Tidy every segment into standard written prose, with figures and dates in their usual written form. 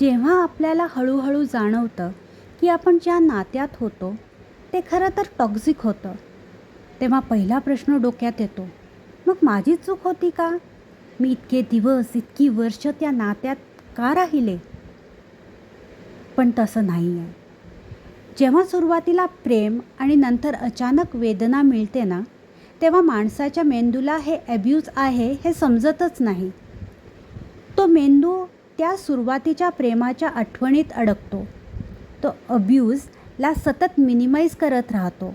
जेव्हा आपल्याला हळूहळू जाणवतं की आपण ज्या नात्यात होतो ते खरं तर टॉक्झिक होतं, तेव्हा पहिला प्रश्न डोक्यात येतो, मग माझी चूक होती का? मी इतके दिवस इतकी वर्ष त्या नात्यात का राहिले? पण तसं नाही आहे. जेव्हा सुरुवातीला प्रेम आणि नंतर अचानक वेदना मिळते ना, तेव्हा माणसाच्या मेंदूला हे ॲब्यूज आहे हे समजतच नाही. तो मेंदू त्या सुरुवातीच्या प्रेमाच्या आठवणीत अडकतो. तो अब्यूजला सतत मिनिमाइज करत राहतो.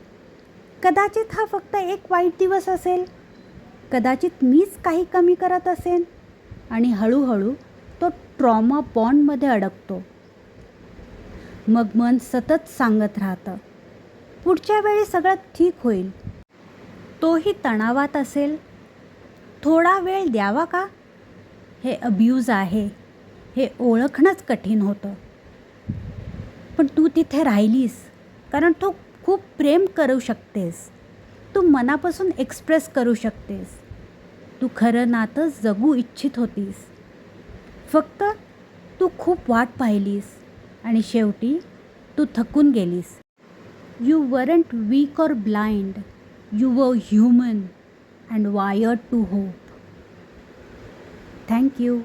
कदाचित हा फक्त एक वाईट दिवस असेल, कदाचित मीच काही कमी करत असेन, आणि हळूहळू तो ट्रॉमा बॉन्डमध्ये अडकतो. मग मन सतत सांगत राहतं, पुढच्या वेळी सगळं ठीक होईल. तोही तणावात असेल. थोडा वेळ द्यावा का? हे अब्यूज आहे हे ओळखणंच कठीण होतं. पण तू तिथे राहिलीस कारण तू खूप प्रेम करू शकतेस. तू मनापासून एक्सप्रेस करू शकतेस. तू खरं नातं जगू इच्छित होतीस. फक्त तू खूप वाट पाहिलीस आणि शेवटी तू थकून गेलीस. You weren't weak or blind. You were human and wired to hope. Thank you.